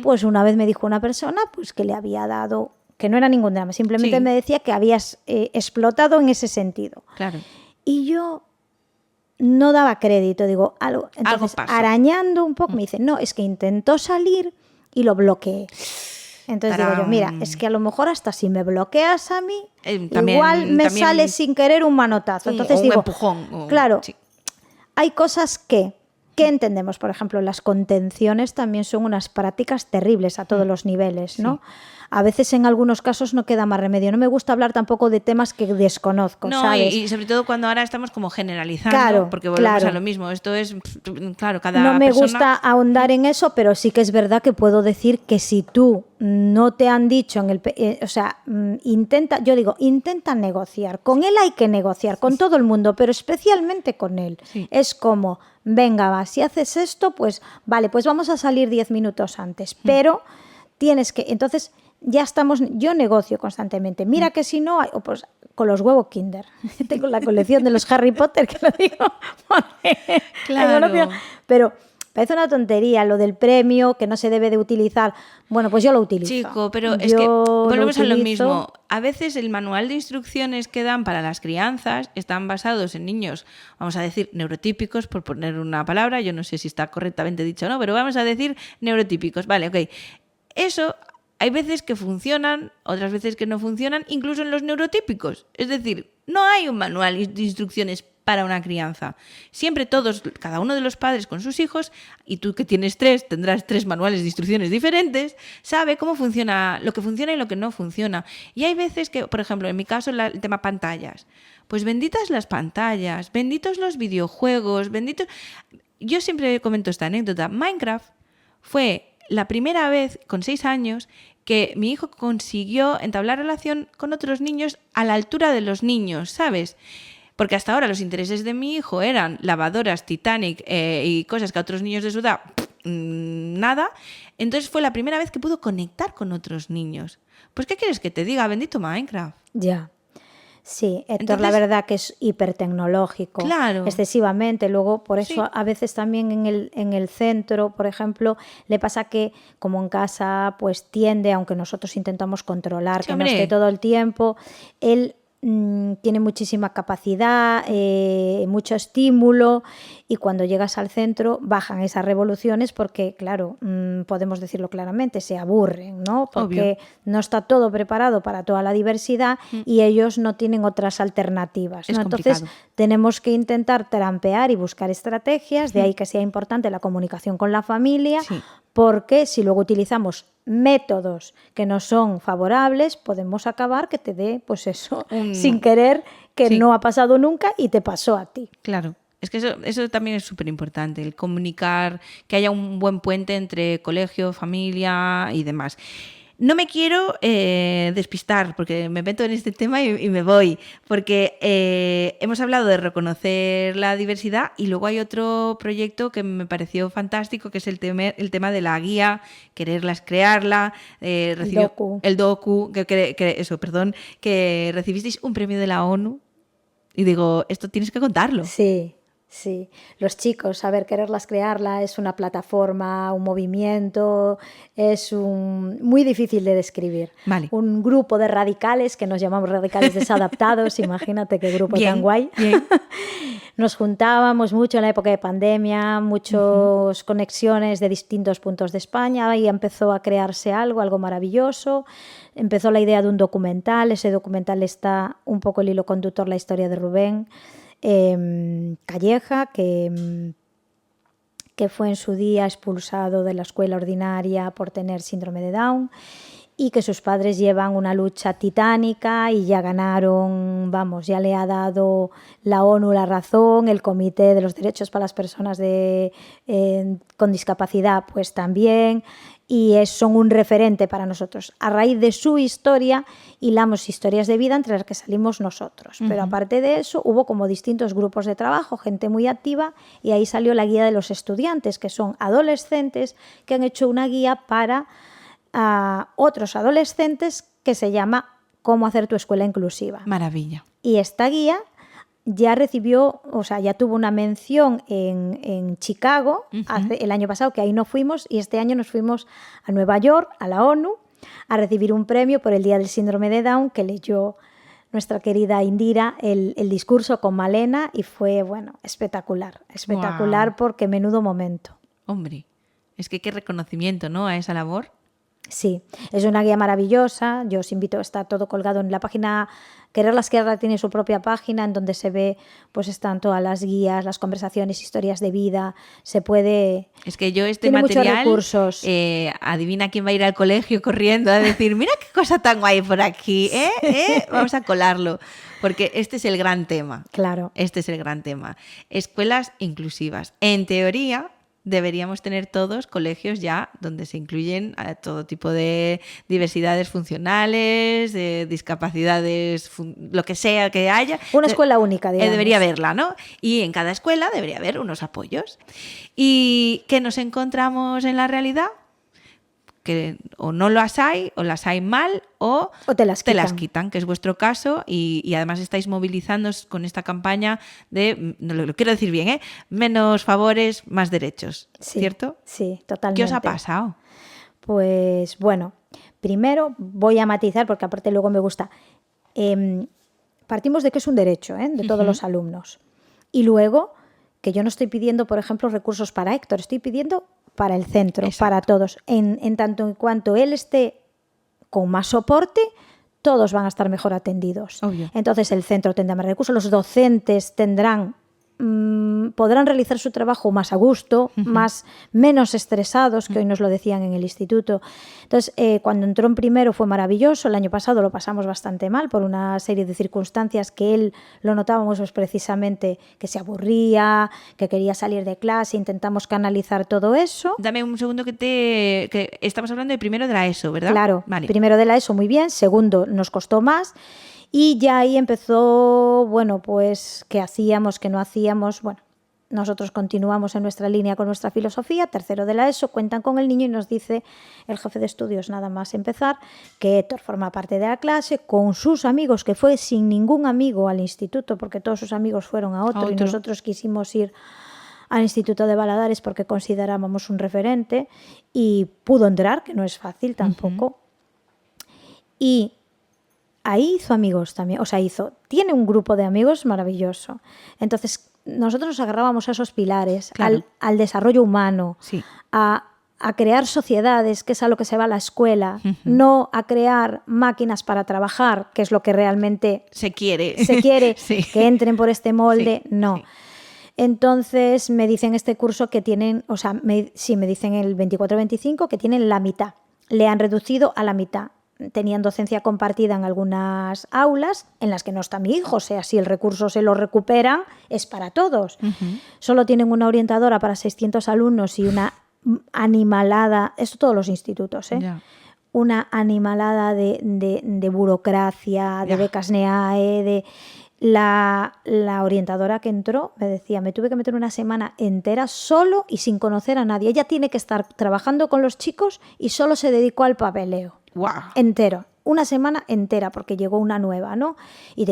pues una vez me dijo una persona pues que le había dado, que no era ningún drama, simplemente me decía que habías explotado en ese sentido.
Claro.
Y yo no daba crédito, digo, entonces arañando un poco me dice, no, es que intentó salir y lo bloqueé. Entonces digo yo, mira, es que a lo mejor hasta si me bloqueas a mí, igual me sale sin querer un manotazo. Entonces digo,
un empujón.
Claro, hay cosas que entendemos, por ejemplo, las contenciones también son unas prácticas terribles a todos los niveles, ¿no? A veces en algunos casos no queda más remedio. No me gusta hablar tampoco de temas que desconozco, ¿sabes?
Y sobre todo cuando ahora estamos como generalizando, porque volvemos a lo mismo. Esto es, claro, cada persona...
No me gusta ahondar en eso, pero sí que es verdad que puedo decir que si tú no te han dicho intenta negociar. Con él hay que negociar, con todo el mundo, pero especialmente con él. Sí. Es como, venga, va, si haces esto, pues vale, pues vamos a salir 10 minutos antes, pero tienes que... Entonces... yo negocio constantemente. Mira que si no hay, pues con los huevos Kinder. Tengo la colección de los Harry Potter, que lo digo.
Claro.
Pero Parece una tontería lo del premio que no se debe de utilizar. Bueno, pues yo lo utilizo.
Chico, pero es que volvemos a lo mismo. A veces el manual de instrucciones que dan para las crianzas están basados en niños, vamos a decir, neurotípicos, por poner una palabra. Yo no sé si está correctamente dicho o no, pero vamos a decir neurotípicos. Vale, ok. Eso hay veces que funcionan, otras veces que no funcionan, incluso en los neurotípicos. Es decir, no hay un manual de instrucciones para una crianza. Siempre todos, cada uno de los padres con sus hijos, y tú que tienes 3, tendrás 3 manuales de instrucciones diferentes, sabe cómo funciona, lo que funciona y lo que no funciona. Y hay veces que, por ejemplo, en mi caso, el tema pantallas, pues benditas las pantallas, benditos los videojuegos, benditos... Yo siempre comento esta anécdota. Minecraft fue la primera vez, con 6 años, que mi hijo consiguió entablar relación con otros niños a la altura de los niños, ¿sabes? Porque hasta ahora los intereses de mi hijo eran lavadoras, Titanic y cosas que a otros niños de su edad, nada. Entonces fue la primera vez que pudo conectar con otros niños. Pues, ¿qué quieres que te diga? Bendito Minecraft.
Ya. Sí, Héctor,
Entonces,
la verdad que es hipertecnológico,
claro,
excesivamente. Luego, por eso
sí,
a veces también en el centro, por ejemplo, le pasa que como en casa pues tiende, aunque nosotros intentamos controlar,
sí,
que no esté
hombre.
todo el tiempo, él tiene muchísima capacidad, mucho estímulo, y cuando llegas al centro bajan esas revoluciones porque, claro, podemos decirlo claramente, se aburren, ¿no? Porque
Obvio.
no está todo preparado para toda la diversidad y ellos no tienen otras alternativas,
Es
¿no? Entonces
complicado.
tenemos que intentar trampear y buscar estrategias, de ahí que sea importante la comunicación con la familia,
Sí.
porque si luego utilizamos métodos que no son favorables, podemos acabar que te dé, pues eso, sin querer, que
Sí.
no ha pasado nunca y te pasó a ti.
Claro. Es que eso también es súper importante, el comunicar, que haya un buen puente entre colegio, familia y demás. No me quiero despistar, porque me meto en este tema y me voy, porque hemos hablado de reconocer la diversidad y luego hay otro proyecto que me pareció fantástico, que es el tema de la guía, quererlas crearla, el docu, que recibisteis un premio de la ONU. Y digo, esto tienes que contarlo.
Sí, sí. Los chicos, saber quererlas crearla es una plataforma, un movimiento, muy difícil de describir.
Vale.
Un grupo de radicales, que nos llamamos radicales desadaptados, imagínate qué grupo
Bien,
tan guay.
bien.
Nos juntábamos mucho en la época de pandemia, muchas conexiones de distintos puntos de España, y empezó a crearse algo maravilloso. Empezó la idea de un documental, ese documental está un poco el hilo conductor, la historia de Rubén Calleja, que fue en su día expulsado de la escuela ordinaria por tener síndrome de Down, y que sus padres llevan una lucha titánica y ya ganaron, vamos, ya le ha dado la ONU la razón, el Comité de los Derechos para las Personas con Discapacidad pues también, y son un referente para nosotros. A raíz de su historia hilamos historias de vida entre las que salimos nosotros, pero aparte de eso hubo como distintos grupos de trabajo, gente muy activa, y ahí salió la guía de los estudiantes, que son adolescentes que han hecho una guía para a otros adolescentes, que se llama Cómo hacer tu escuela inclusiva.
Maravilla.
Y esta guía ya recibió, o sea, ya tuvo una mención en Chicago el año pasado, que ahí no fuimos, y este año nos fuimos a Nueva York, a la ONU, a recibir un premio por el Día del Síndrome de Down, que leyó nuestra querida Indira el discurso con Malena, y fue, bueno, espectacular,
Wow.
porque menudo momento.
Hombre, es que qué reconocimiento, ¿no?, a esa labor.
Sí, es una guía maravillosa. Yo os invito, está todo colgado en la página. Quererlas Crearla tiene su propia página en donde se ve, pues están todas las guías, las conversaciones, historias de vida. Se puede.
Es que yo este
Tiene muchos
material,
recursos.
Adivina quién va a ir al colegio corriendo a decir, mira qué cosa tan guay por aquí, vamos a colarlo, porque este es el gran tema.
Claro.
Este es el gran tema. Escuelas inclusivas. En teoría, deberíamos tener todos colegios ya donde se incluyen a todo tipo de diversidades funcionales, de discapacidades, lo que sea que haya.
Una escuela única, digamos.
Debería haberla, ¿no? Y en cada escuela debería haber unos apoyos. ¿Y qué nos encontramos en la realidad? que o no las hay, o las hay mal, o
te las
quitan, que es vuestro caso, y además estáis movilizándoos con esta campaña de, no lo quiero decir bien, menos favores, más derechos, ¿cierto?
Sí, totalmente.
¿Qué os ha pasado?
Pues bueno, primero voy a matizar, porque aparte luego me gusta. Partimos de que es un derecho de todos los alumnos. Y luego, que yo no estoy pidiendo, por ejemplo, recursos para Héctor, estoy pidiendo para el centro,
Exacto.
para todos. En tanto en cuanto él esté con más soporte, todos van a estar mejor atendidos.
Obvio.
Entonces el centro tendrá más recursos, los docentes podrán realizar su trabajo más a gusto, menos estresados, que hoy nos lo decían en el instituto. Entonces, cuando entró en primero fue maravilloso. El año pasado lo pasamos bastante mal por una serie de circunstancias que él lo notábamos pues, precisamente que se aburría, que quería salir de clase. Intentamos canalizar todo eso.
Dame un segundo que estamos hablando de primero de la ESO, ¿verdad?
Claro,
vale.
Primero de la ESO muy bien, segundo nos costó más. Y ya ahí empezó, bueno, pues qué hacíamos, qué no hacíamos. Bueno, nosotros continuamos en nuestra línea con nuestra filosofía. Tercero de la ESO, cuentan con el niño y nos dice el jefe de estudios nada más empezar que Héctor forma parte de la clase con sus amigos, que fue sin ningún amigo al instituto porque todos sus amigos fueron a otro. Y nosotros quisimos ir al Instituto de Valadares porque considerábamos un referente y pudo entrar, que no es fácil tampoco. Y ahí hizo amigos también, tiene un grupo de amigos maravilloso. Entonces, nosotros nos agarrábamos a esos pilares,
claro.
al desarrollo humano,
sí.
a crear sociedades, que es a lo que se va a la escuela, no a crear máquinas para trabajar, que es lo que realmente
se quiere
sí. Que entren por este molde, no. Sí. Entonces, me dicen este curso que tienen, me dicen el 24-25 que tienen la mitad, le han reducido a la mitad. Tenían docencia compartida en algunas aulas en las que no está mi hijo, o sea, si el recurso se lo recuperan, es para todos. Solo tienen una orientadora para 600 alumnos y una animalada, esto todos los institutos,
Yeah.
Una animalada de burocracia, de becas NEAE, de... La orientadora que entró me decía, me tuve que meter una semana entera solo y sin conocer a nadie. Ella tiene que estar trabajando con los chicos y solo se dedicó al papeleo.
Wow.
Entero. Una semana entera porque llegó una nueva, ¿no? Y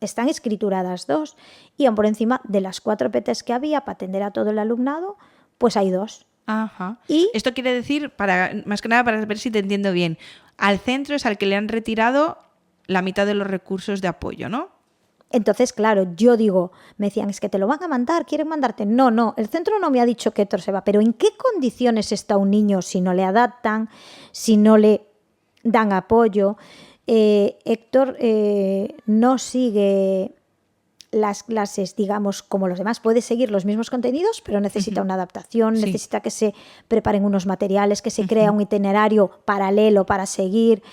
están escrituradas 2. Y aún por encima de las 4 PTs que había para atender a todo el alumnado, pues hay 2.
Ajá.
Y
esto quiere decir, más que nada para ver si te entiendo bien, al centro es al que le han retirado la mitad de los recursos de apoyo, ¿no?
Entonces, claro, yo digo, me decían, es que te lo van a mandar, quieren mandarte. No, el centro no me ha dicho que Héctor se va, pero ¿en qué condiciones está un niño si no le adaptan, si no le dan apoyo? Héctor no sigue las clases, digamos, como los demás. Puede seguir los mismos contenidos, pero necesita una adaptación, necesita que se preparen unos materiales, que se crea un itinerario paralelo para seguir,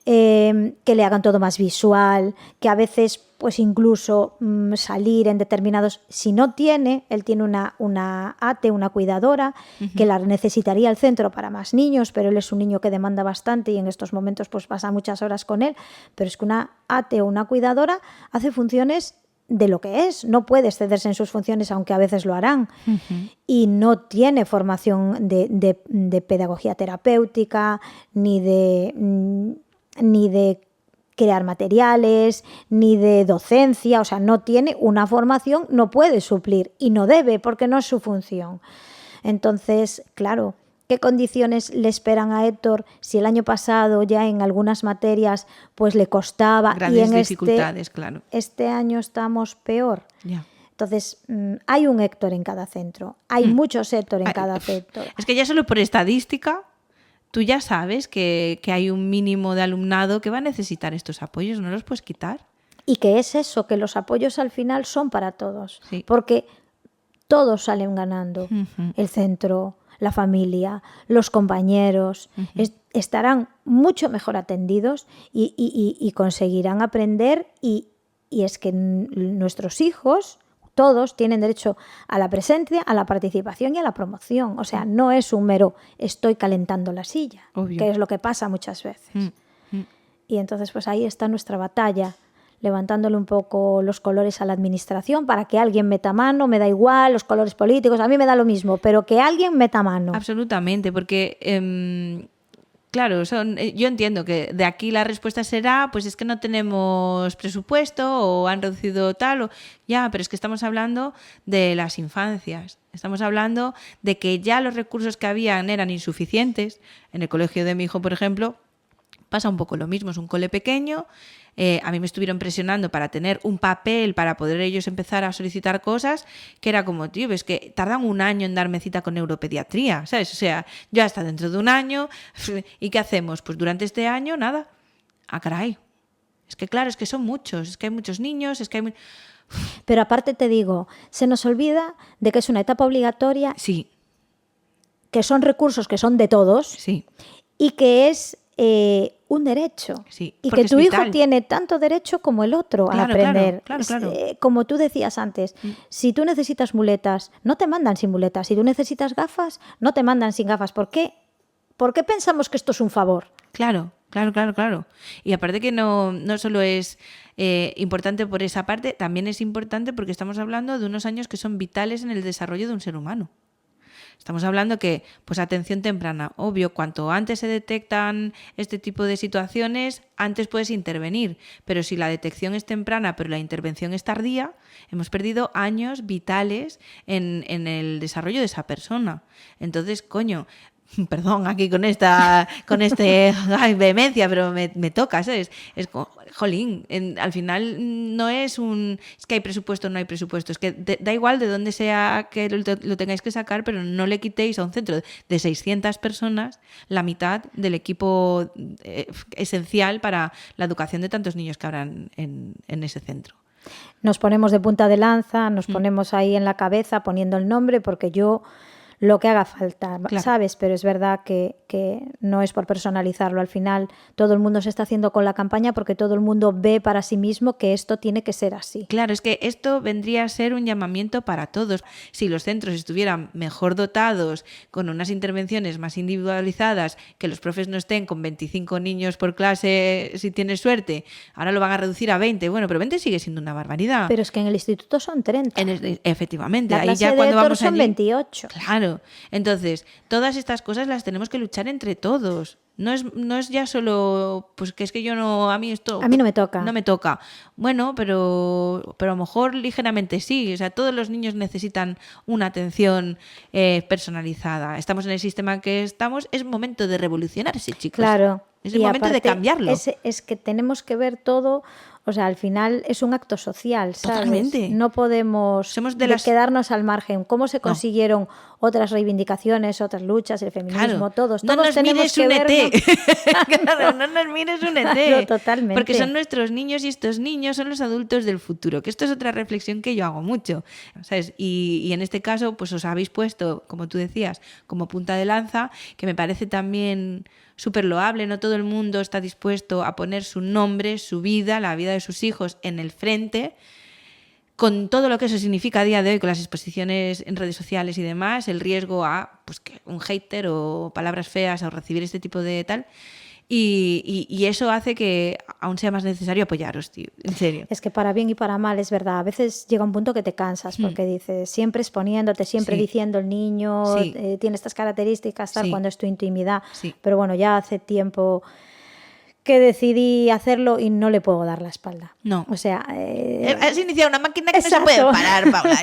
que le hagan todo más visual, que a veces pues incluso salir en determinados... Si no tiene, él tiene una ATE, una cuidadora, que la necesitaría el centro para más niños, pero él es un niño que demanda bastante y en estos momentos pues pasa muchas horas con él, pero es que una ATE o una cuidadora hace funciones de lo que es, no puede excederse en sus funciones, aunque a veces lo harán, y no tiene formación de pedagogía terapéutica, ni de crear materiales, ni de docencia, o sea, no tiene una formación, no puede suplir y no debe porque no es su función. Entonces, claro, ¿qué condiciones le esperan a Héctor si el año pasado ya en algunas materias pues le costaba
grandes
y en
dificultades, claro.
Este año estamos peor?
Yeah.
Entonces, hay un Héctor en cada centro, hay muchos Héctor en cada centro.
Es que ya solo por estadística tú ya sabes que hay un mínimo de alumnado que va a necesitar estos apoyos, no los puedes quitar.
Y que es eso, que los apoyos al final son para todos, porque todos salen ganando. El centro, la familia, los compañeros, estarán mucho mejor atendidos y conseguirán aprender y es que nuestros hijos... Todos tienen derecho a la presencia, a la participación y a la promoción. O sea, no es un mero estoy calentando la silla,
obvio,
que es lo que pasa muchas veces. Y entonces, pues ahí está nuestra batalla, levantándole un poco los colores a la administración para que alguien meta mano, me da igual, los colores políticos, a mí me da lo mismo, pero que alguien meta mano.
Absolutamente, porque Claro, yo entiendo que de aquí la respuesta será, pues es que no tenemos presupuesto o han reducido tal, ya, pero es que estamos hablando de las infancias. Estamos hablando de que ya los recursos que habían eran insuficientes. En el colegio de mi hijo, por ejemplo, pasa un poco lo mismo, es un cole pequeño. A mí me estuvieron presionando para tener un papel para poder ellos empezar a solicitar cosas, que era como, tío, es que tardan un año en darme cita con neuropediatría, ¿sabes? O sea, yo hasta dentro de un año, ¿y qué hacemos? Pues durante este año, nada. Ah, caray. Es que claro, es que son muchos, es que hay muchos niños, es que hay...
Pero aparte te digo, se nos olvida de que es una etapa obligatoria,
sí,
que son recursos que son de todos,
sí,
y que es un derecho.
sí,
Y
porque
que tu
es
hijo
vital.
tiene tanto derecho como el otro a
Claro,
aprender.
claro.
Como tú decías antes, si tú necesitas muletas, no te mandan sin muletas. Si tú necesitas gafas, no te mandan sin gafas. ¿Por qué? ¿Por qué pensamos que esto es un favor?
Claro. Y aparte que no solo es importante por esa parte, también es importante porque estamos hablando de unos años que son vitales en el desarrollo de un ser humano. Estamos hablando que, pues atención temprana, obvio, cuanto antes se detectan este tipo de situaciones, antes puedes intervenir. Pero si la detección es temprana, pero la intervención es tardía, hemos perdido años vitales en el desarrollo de esa persona. Entonces, coño, perdón aquí con vehemencia, pero me toca, ¿sabes? Es jolín, al final no es es que hay presupuesto o no hay presupuesto, es que da igual de dónde sea que lo tengáis que sacar, pero no le quitéis a un centro de 600 personas la mitad del equipo esencial para la educación de tantos niños que habrán en ese centro.
Nos ponemos de punta de lanza, nos ponemos ahí en la cabeza poniendo el nombre, porque yo lo que haga falta,
claro.
¿sabes? Pero es verdad que no es por personalizarlo. Al final todo el mundo se está haciendo con la campaña porque todo el mundo ve para sí mismo que esto tiene que ser así.
Claro, es que esto vendría a ser un llamamiento para todos. Si los centros estuvieran mejor dotados, con unas intervenciones más individualizadas, que los profes no estén con 25 niños por clase si tienes suerte, ahora lo van a reducir a 20. Bueno, pero 20 sigue siendo una barbaridad.
Pero es que en el instituto son 30.
Efectivamente,
la
ahí
clase
ya
de
cuando
Héctor
vamos
son
allí,
28.
Claro. Entonces, todas estas cosas las tenemos que luchar entre todos. No es ya solo, pues que es que yo no, a mí esto...
A mí no me toca.
No me toca. Bueno, pero a lo mejor ligeramente sí. O sea, todos los niños necesitan una atención personalizada. Estamos en el sistema que estamos, es momento de revolucionarse, chicos.
Claro.
Es el momento de cambiarlo.
Es que tenemos que ver todo, o sea, al final es un acto social, ¿sabes?
Totalmente.
No podemos quedarnos al margen. ¿Cómo se consiguieron otras reivindicaciones, otras luchas, el feminismo, todos?
No
todos
nos
tenemos
mires
que
un
vernos...
ET. Claro, no nos mires un ET.
Claro, totalmente.
Porque son nuestros niños y estos niños son los adultos del futuro. Que esto es otra reflexión que yo hago mucho, ¿sabes? Y en este caso, pues os habéis puesto, como tú decías, como punta de lanza, que me parece también súper loable. No todo el mundo está dispuesto a poner su nombre, su vida, la vida de sus hijos en el frente, con todo lo que eso significa a día de hoy, con las exposiciones en redes sociales y demás, el riesgo a pues, que un hater o palabras feas o recibir este tipo de tal. Y eso hace que aún sea más necesario apoyaros, tío, en serio.
Es que para bien y para mal, es verdad. A veces llega un punto que te cansas porque dices, siempre exponiéndote, siempre diciendo el niño tiene estas características, tal, cuando es tu intimidad.
Sí.
Pero bueno, ya hace tiempo que decidí hacerlo y no le puedo dar la espalda.
No.
O sea...
has iniciado una máquina que no se puede parar, Paula.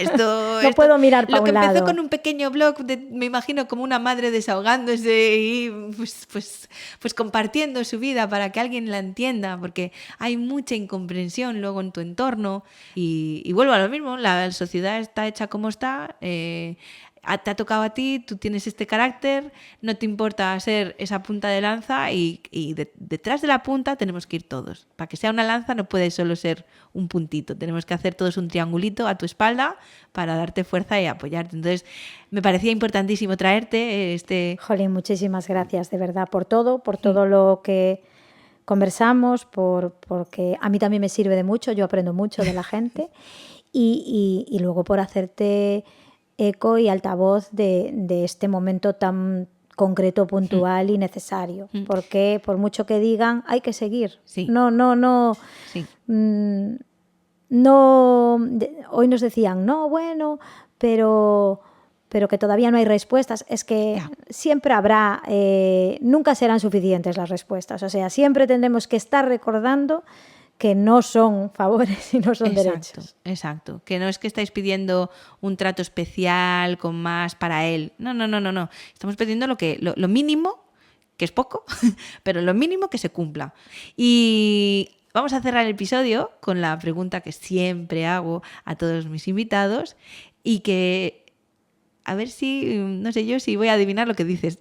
No puedo mirar para un lado.
Lo que empezó con un pequeño blog, me imagino como una madre desahogándose y pues compartiendo su vida para que alguien la entienda, porque hay mucha incomprensión luego en tu entorno. Y vuelvo a lo mismo, la sociedad está hecha como está, te ha tocado a ti, tú tienes este carácter, no te importa ser esa punta de lanza y detrás de la punta tenemos que ir todos. Para que sea una lanza no puede solo ser un puntito, tenemos que hacer todos un triangulito a tu espalda para darte fuerza y apoyarte. Entonces, me parecía importantísimo traerte
Jolín, muchísimas gracias, de verdad, por todo lo que conversamos, porque a mí también me sirve de mucho, yo aprendo mucho de la gente y luego por hacerte eco y altavoz de este momento tan concreto, puntual y necesario. Porque por mucho que digan, hay que seguir.
Sí.
No.
Sí.
Hoy nos decían, no, bueno, pero pero que todavía no hay respuestas, es que siempre habrá, nunca serán suficientes las respuestas. O sea, siempre tendremos que estar recordando que no son favores y no son derechos.
Exacto. Que no es que estáis pidiendo un trato especial con más para él. No. Estamos pidiendo lo mínimo, que es poco, pero lo mínimo que se cumpla. Y vamos a cerrar el episodio con la pregunta que siempre hago a todos mis invitados y que, a ver si, no sé yo si voy a adivinar lo que dices,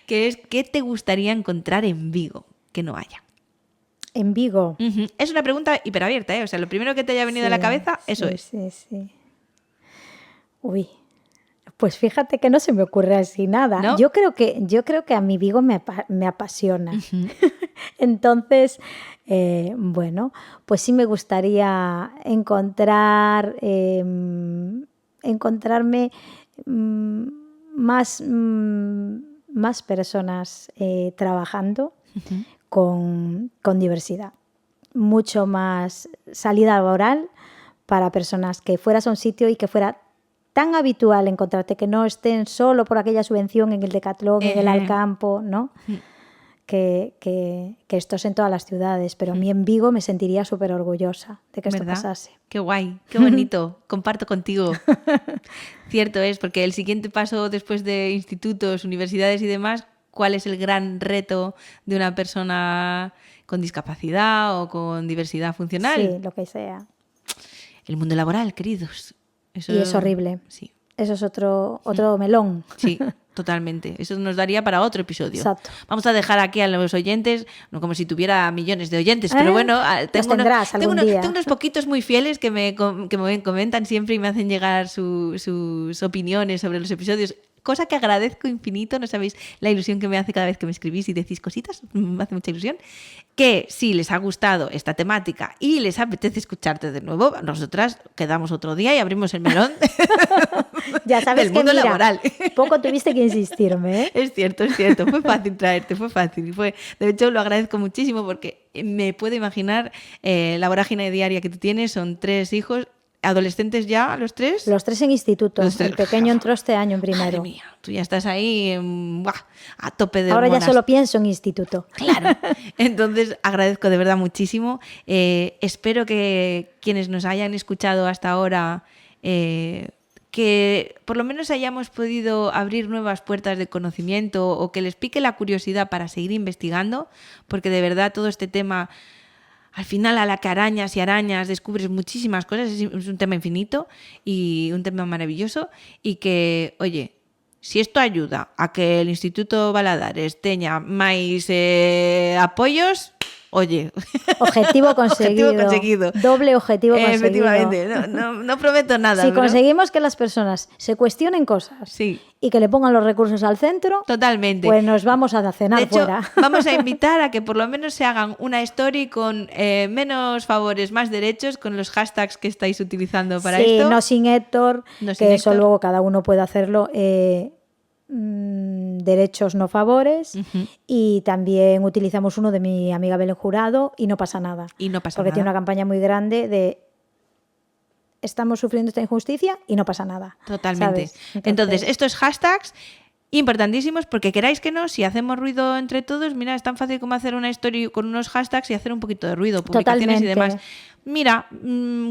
que es, ¿qué te gustaría encontrar en Vigo que no haya?
En Vigo.
Uh-huh. Es una pregunta hiperabierta, ¿eh? O sea, lo primero que te haya venido a la cabeza, eso es.
Sí. Uy, pues fíjate que no se me ocurre así nada.
¿No?
Yo creo que a mi Vigo me apasiona. Uh-huh. Entonces, bueno, pues sí me gustaría encontrarme más personas trabajando uh-huh. con diversidad. Mucho más salida laboral para personas, que fueras a un sitio y que fuera tan habitual encontrarte, que no estén solo por aquella subvención en el Decathlon, en el Alcampo, ¿no? Que esto es en todas las ciudades, pero a mí en Vigo me sentiría súper orgullosa de que esto pasase.
Qué guay, qué bonito, comparto contigo. Cierto es, porque el siguiente paso después de institutos, universidades y demás, ¿cuál es el gran reto de una persona con discapacidad o con diversidad funcional?
Sí, lo que sea.
El mundo laboral, queridos. Eso,
y es horrible.
Sí.
Eso es otro melón.
Sí, totalmente. Eso nos daría para otro episodio.
Exacto.
Vamos a dejar aquí a los oyentes, no como si tuviera millones de oyentes, pero bueno, tengo unos poquitos muy fieles que me comentan siempre y me hacen llegar sus opiniones sobre los episodios. Cosa que agradezco infinito, no sabéis la ilusión que me hace cada vez que me escribís y decís cositas, me hace mucha ilusión. Que si les ha gustado esta temática y les apetece escucharte de nuevo, nosotras quedamos otro día y abrimos el melón
ya sabes
del mundo
que, mira,
laboral.
Poco tuviste que insistirme, ¿eh?
Es cierto, fue fácil traerte, fue fácil. De hecho, lo agradezco muchísimo porque me puedo imaginar la vorágine diaria que tú tienes, son 3 hijos, adolescentes ya, los 3.
Los 3 en instituto. El pequeño entró este año en primero.
Madre mía, tú ya estás ahí a tope de
Ahora
hormonas.
Ya solo pienso en instituto.
Claro. Entonces agradezco de verdad muchísimo. Espero que quienes nos hayan escuchado hasta ahora, que por lo menos hayamos podido abrir nuevas puertas de conocimiento o que les pique la curiosidad para seguir investigando, porque de verdad todo este tema... Al final, a la que arañas y arañas descubres muchísimas cosas, es un tema infinito y un tema maravilloso y que, oye, si esto ayuda a que el Instituto Valadares tenga más apoyos, oye...
Objetivo conseguido. Doble objetivo conseguido.
Efectivamente, no prometo nada.
Si conseguimos que las personas se cuestionen cosas
sí.
y que le pongan los recursos al centro,
totalmente,
pues nos vamos a cenar
de hecho,
fuera.
Vamos a invitar a que por lo menos se hagan una story con menos favores, más derechos, con los hashtags que estáis utilizando para esto.
Sí, no sin Héctor, eso luego cada uno puede hacerlo. Derechos no favores, uh-huh. Y también utilizamos uno de mi amiga Belén Jurado y no pasa nada. Porque tiene una campaña muy grande de estamos sufriendo esta injusticia y no pasa nada.
Totalmente. Entonces, estos hashtags importantísimos, porque queráis que no, si hacemos ruido entre todos, mira, es tan fácil como hacer una story con unos hashtags y hacer un poquito de ruido, publicaciones
Totalmente.
Y demás. Mira,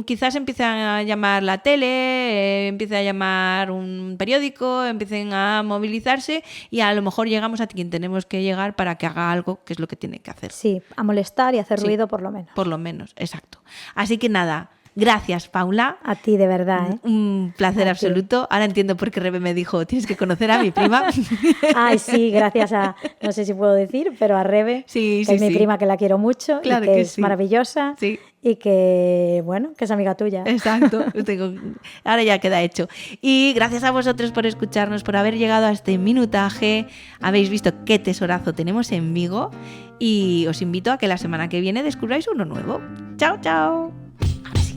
quizás empiecen a llamar la tele, empiece a llamar un periódico, empiecen a movilizarse y a lo mejor llegamos a quien tenemos que llegar para que haga algo, que es lo que tiene que hacer.
Sí, a molestar y hacer ruido por lo menos.
Por lo menos, exacto. Así que nada, gracias, Paula.
A ti, de verdad, ¿eh?
Un placer absoluto. Ahora entiendo por qué Rebe me dijo, tienes que conocer a mi prima.
Ay, sí, gracias a, no sé si puedo decir, pero a Rebe,
sí,
que es mi prima, que la quiero mucho,
claro
y que es maravillosa.
Sí.
Y que, bueno, que es amiga tuya.
Exacto. Ahora ya queda hecho. Y gracias a vosotros por escucharnos, por haber llegado a este minutaje. Habéis visto qué tesorazo tenemos en Vigo. Y os invito a que la semana que viene descubráis uno nuevo. ¡Chao, chao! Ahora sí.